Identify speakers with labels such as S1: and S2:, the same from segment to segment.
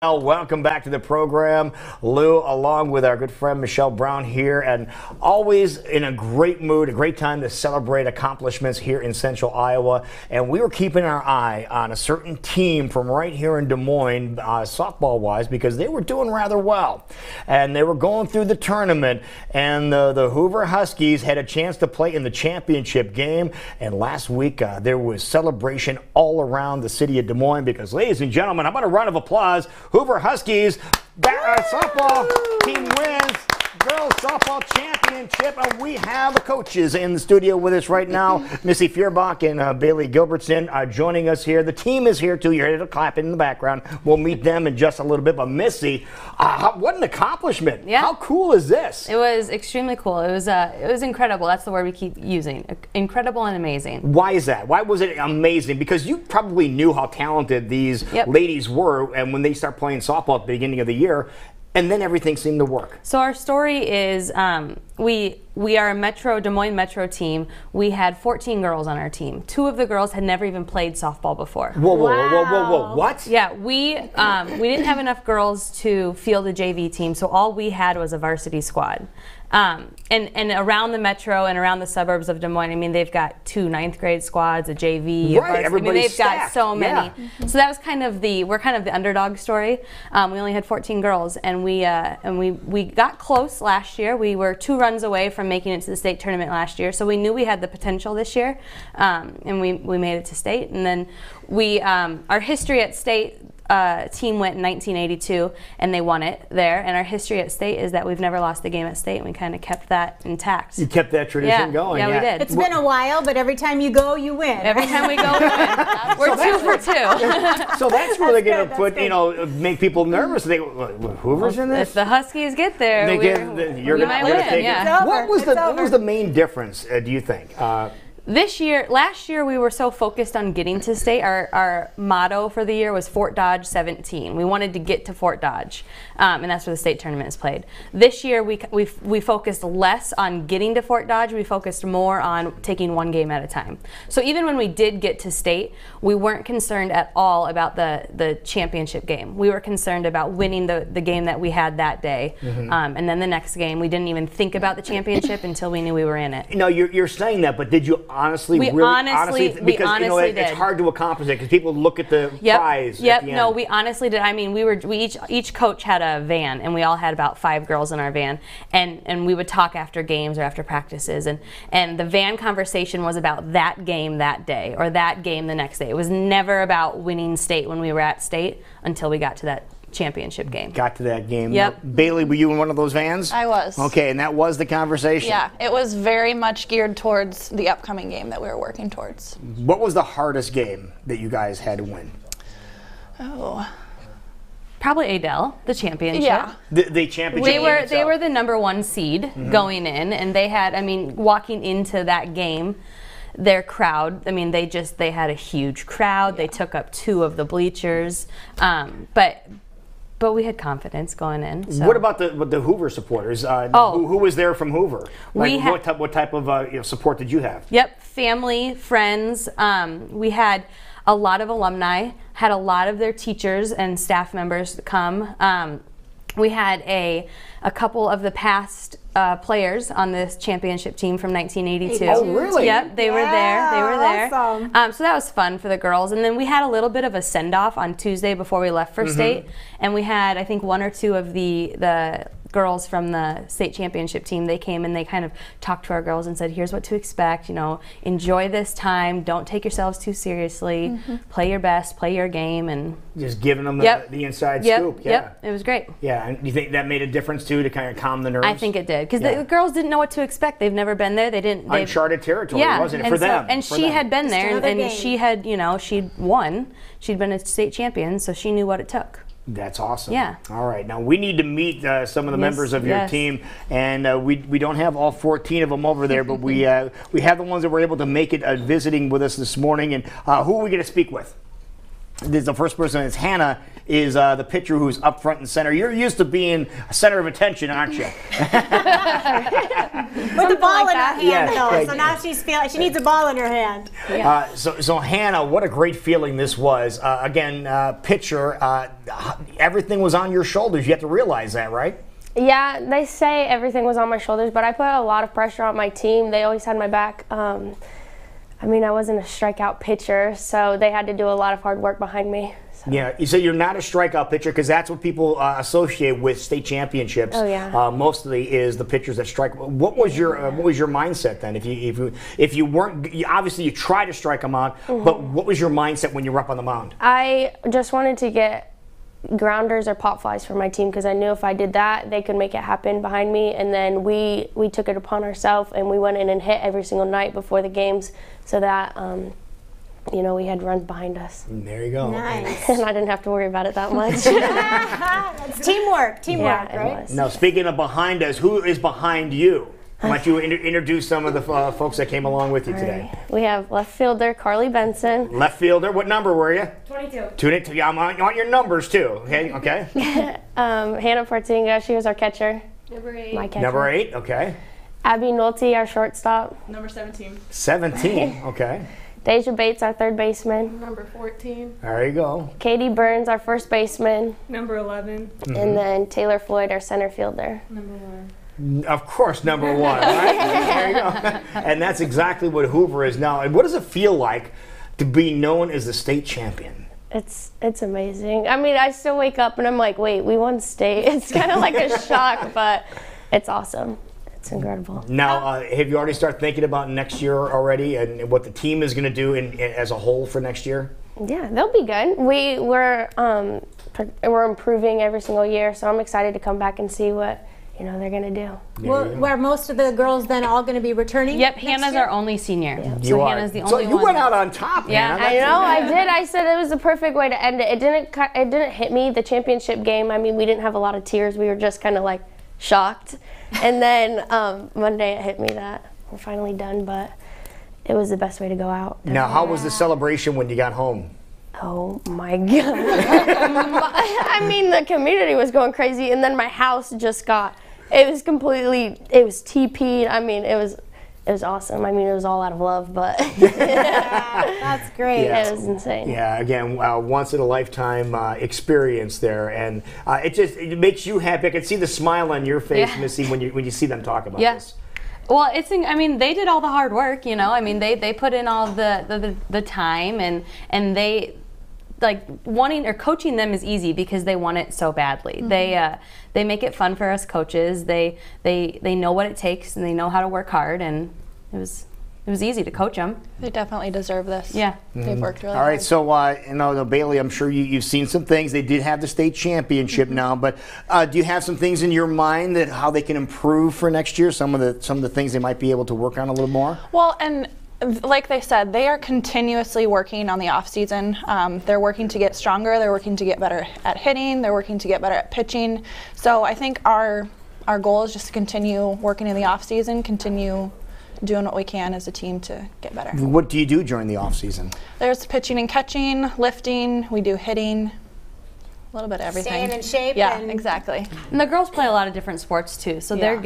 S1: Well, welcome back to the program. Lou, along with our good friend Michelle Brown here, and always in a great mood, a great time to celebrate accomplishments here in Central Iowa. And we were keeping our eye on a certain team from right here in Des Moines, softball-wise, because they were doing rather well. And they were going through the tournament, and the Hoover Huskies had a chance to play in the championship game. And last week, there was celebration all around the city of Des Moines because, ladies and gentlemen, how about a round of applause? Hoover Huskies softball team wins girls softball championship, and we have the coaches in the studio with us right now. Missy Feuerbach and Bailey Gilbertson are joining us here. The team is here too. You're here to clap in the background. We'll meet them in just a little bit. But Missy, what an accomplishment!
S2: Yeah.
S1: How cool is this?
S2: It was extremely cool. It was incredible. That's the word we keep using. Incredible and amazing.
S1: Why is that? Why was it amazing? Because you probably knew how talented these ladies were, and when they start playing softball at the beginning of the year, and then everything seemed to work.
S2: So our story is we are a Des Moines Metro team. We had 14 girls on our team. 2 of the girls had never even played softball before.
S1: Whoa, what?
S2: Yeah, we didn't have enough girls to field a JV team, so all we had was a varsity squad. And around the metro and around the suburbs of Des Moines, I mean, they've got 2 9th grade squads, a JV,
S1: right?
S2: I mean, they've got so many.
S1: Yeah.
S2: So that was kind of we're kind of the underdog story. We only had 14 girls, and we got close last year. We were 2 runs away from making it to the state tournament last year, so we knew we had the potential this year, and we made it to state. And then our history at state. Team went in 1982 and they won it there, and our history at state is that we've never lost a game at state, and we kind of kept that intact.
S1: You kept that tradition going.
S2: Yeah, we did.
S3: It's been a while, but every time you go, you win.
S2: Every time we go, we win. We're 2 for 2.
S1: So that's where they're going to put, make people nervous. They Hoover's in this?
S2: If the Huskies get there,
S1: you're
S2: we might win. Yeah.
S1: What was the main difference, do you think?
S2: Last year we were so focused on getting to state. Our motto for the year was Fort Dodge 17. We wanted to get to Fort Dodge, and that's where the state tournament is played. This year we focused less on getting to Fort Dodge. We focused more on taking 1 game at a time. So even when we did get to state, we weren't concerned at all about the championship game. We were concerned about winning the game that we had that day, and then the next game we didn't even think about the championship until we knew we were in it.
S1: No, you're saying that, but did you honestly, because it's hard to accomplish it because people look at the prize. At the end.
S2: No, we honestly did. I mean, each coach had a van, and we all had about 5 girls in our van, and we would talk after games or after practices, and the van conversation was about that game that day or that game the next day. It was never about winning state when we were at state until we got to that championship game.
S1: Got to that game.
S2: Yep.
S1: Bailey, were you in one of those vans?
S4: I was.
S1: Okay, and that was the conversation?
S4: Yeah, it was very much geared towards the upcoming game that we were working towards.
S1: What was the hardest game that you guys had to win?
S4: Oh.
S2: Probably Adele, the championship.
S4: Yeah.
S1: The championship.
S2: They were the #1 seed going in, and they had, I mean, walking into that game, their crowd, I mean, they had a huge crowd. Yeah. They took up 2 of the bleachers, but we had confidence going in. So.
S1: What about the Hoover supporters? Who was there from Hoover? What type of support did you have?
S2: Yep, family, friends. We had a lot of alumni, had a lot of their teachers and staff members come. We had a couple of the past players on this championship team from 1982.
S1: Oh, really?
S2: Yep, they were there. They were there.
S3: Awesome.
S2: So that was fun for the girls. And then we had a little bit of a send-off on Tuesday before we left for state. And we had, I think, 1 or 2 of the girls from the state championship team. They came and they kind of talked to our girls and said, here's what to expect, enjoy this time, don't take yourselves too seriously, play your best, play your game, and
S1: just giving them the inside scoop. Yeah.
S2: Yep, it was great.
S1: Yeah, and do you think that made a difference too to kind of calm the nerves?
S2: I think it did, because the girls didn't know what to expect. They've never been there.
S1: Uncharted territory, wasn't it, for them?
S2: And she had been there, and she had, she'd won. She'd been a state champion, so she knew what it took.
S1: That's awesome.
S2: Yeah.
S1: All right. Now we need to meet some of the members of your team, and we don't have all 14 of them over there, but we have the ones that were able to make it visiting with us this morning. And who are we going to speak with? the first person is Hannah, is the pitcher who's up front and center. You're used to being a center of attention, aren't you?
S3: With the ball in her hand, though. So now she needs a ball in her hand.
S1: So Hannah, what a great feeling this was. Again, pitcher, everything was on your shoulders. You have to realize that, right?
S5: Yeah, they say everything was on my shoulders, but I put a lot of pressure on my team. They always had my back. I mean, I wasn't a strikeout pitcher, so they had to do a lot of hard work behind me. So.
S1: Yeah, so you're not a strikeout pitcher because that's what people associate with state championships.
S5: Oh yeah.
S1: Mostly is the pitchers that strike. What was your mindset then? If you weren't, obviously you try to strike them out, but what was your mindset when you were up on the mound?
S5: I just wanted to get grounders or pop flies for my team because I knew if I did that, they could make it happen behind me. And then we took it upon ourselves and we went in and hit every single night before the games so that you know, we had runs behind us.
S1: There you go.
S3: Nice.
S5: And I didn't have to worry about it that much.
S3: It's teamwork,
S5: Yeah,
S3: right?
S1: Now, speaking of behind us, who is behind you? Why don't you introduce some of the folks that came along with you today?
S5: We have left fielder Carly Benson.
S1: Left fielder, what number were you?
S5: 22.
S1: 22. Yeah, I want your numbers too. Okay.
S5: Hannah Portinga, she was our catcher.
S2: Number 8.
S5: My catcher.
S1: Number 8. Okay.
S5: Abby Nolte, our shortstop.
S2: Number 17.
S1: 17. Okay.
S5: Deja Bates, our third baseman.
S2: Number 14.
S1: There you go.
S5: Katie Burns, our first baseman.
S2: Number 11.
S5: And then Taylor Floyd, our center fielder.
S2: Number 1.
S1: Of course, number 1, right? There you go. And that's exactly what Hoover is now. And what does it feel like to be known as the state champion?
S5: It's amazing. I mean, I still wake up and I'm like, wait, we won state. It's kind of like a shock, but it's awesome. It's incredible. Now,
S1: have you already started thinking about next year already and what the team is going to do as a whole for next year?
S5: Yeah, they'll be good. We're improving every single year, so I'm excited to come back and see what they're going to do.
S3: Well, are most of the girls then all going to be returning?
S2: Yep, Hannah's our only senior.
S5: Yeah.
S2: So Hannah's the only one.
S1: So you went out on top,
S2: Yeah,
S1: Hannah.
S5: I know, I did. I said it was the perfect way to end it. It didn't hit me, the championship game. I mean, we didn't have a lot of tears. We were just kind of like shocked. And then Monday it hit me that we're finally done, but it was the best way to go out.
S1: Now, how was the celebration when you got home?
S5: Oh my God. I mean, the community was going crazy, and then my house just it was TP'd. I mean, it was awesome. I mean, it was all out of love, but
S3: That's great.
S1: Yeah.
S5: It was insane.
S1: Yeah, again, once in a lifetime experience there, and it makes you happy. I can see the smile on your face, Missy, when you see them talk about this.
S2: Well, I mean, they did all the hard work, I mean, they put in all the time, and they wanting or coaching them is easy because they want it so badly. They make it fun for us coaches. They know what it takes and they know how to work hard, and it was easy to coach them.
S4: They definitely deserve this.
S2: Yeah.
S4: They've worked really
S1: All right,
S4: hard.
S1: so Bailey, I'm sure you've seen some things. They did have the state championship now, but do you have some things in your mind that how they can improve for next year? Some of the things they might be able to work on a little more.
S4: Well, and like they said, they are continuously working on the off season. They're working to get stronger. They're working to get better at hitting. They're working to get better at pitching. So I think our goal is just to continue working in the off season, continue doing what we can as a team to get better.
S1: What do you do during the off season?
S4: There's pitching and catching, lifting. We do hitting. A little bit of everything.
S3: Staying in shape.
S4: Yeah,
S3: and
S4: exactly.
S2: And the girls play a lot of different sports too, so they're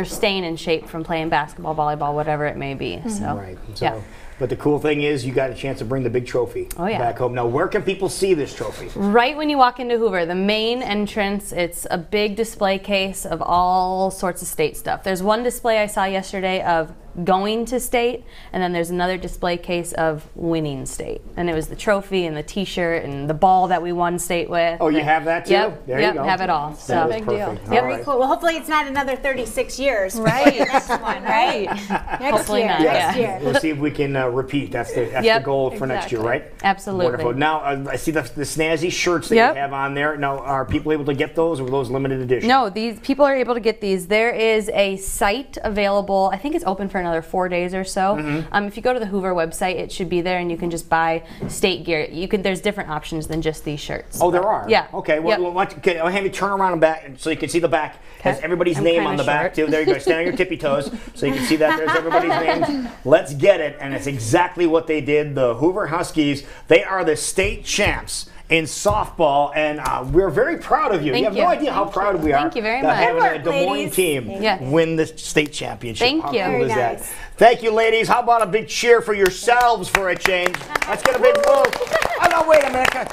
S2: staying in shape from playing basketball, volleyball, whatever it may be. So,
S1: Right. So, but the cool thing is you got a chance to bring the big trophy back home. Now, where can people see this trophy?
S2: Right when you walk into Hoover, the main entrance, it's a big display case of all sorts of state stuff. There's one display I saw yesterday of going to state, and then there's another display case of winning state. And it was the trophy and the t-shirt and the ball that we won state with.
S1: Oh, you have that too?
S2: Yep,
S1: There you go.
S2: have it all. So
S4: Big deal.
S1: Perfect.
S2: Yep.
S1: All right.
S3: cool. Well, hopefully it's not another 36 years.
S4: Right.
S3: Next one, right? Next
S2: Hopefully
S3: year.
S2: not,
S3: Next
S2: yeah.
S3: year.
S1: We'll see if we can repeat. That's the goal for next year, right?
S2: Absolutely.
S1: Wonderful. Now, I see the snazzy shirts that you have on there. Now, are people able to get those, or are those limited edition?
S2: No, these people are able to get these. There is a site available. I think it's open for another 4 days or so. If you go to the Hoover website, it should be there, and you can just buy state gear. There's different options than just these shirts.
S1: Oh, there are?
S2: Yeah.
S1: Okay. Well, I'll have you turn around and back so you can see the back. Has everybody's name
S2: kinda
S1: on the back,
S2: short.
S1: too. There you go. Stand on your tippy toes so you can see that there's everybody's names. Let's get it. And it's exactly what they did. The Hoover Huskies, they are the state champs in softball, and we're very proud of you. You have no idea how proud we are.
S2: Thank you very
S1: to
S2: much.
S1: having a
S3: Good
S1: Des
S3: work,
S1: Moines
S3: ladies.
S1: team win the state championship.
S2: Thank
S1: How
S2: you.
S1: cool
S3: Very
S1: is that?
S3: nice.
S1: Thank you, ladies. How about a big cheer for yourselves for a change? Let's get a big move. Oh, no, wait a minute.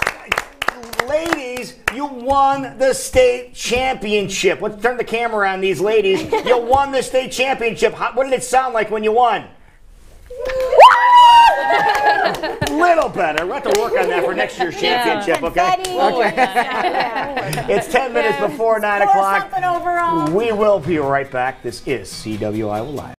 S1: Ladies, you won the state championship. Let's turn the camera on these ladies. You won the state championship. What did it sound like when you won? Little better. We'll have to work on that for next year's championship, okay? It's 10 minutes before 9 o'clock.
S3: Something overall.
S1: We will be right back. This is CWI Live.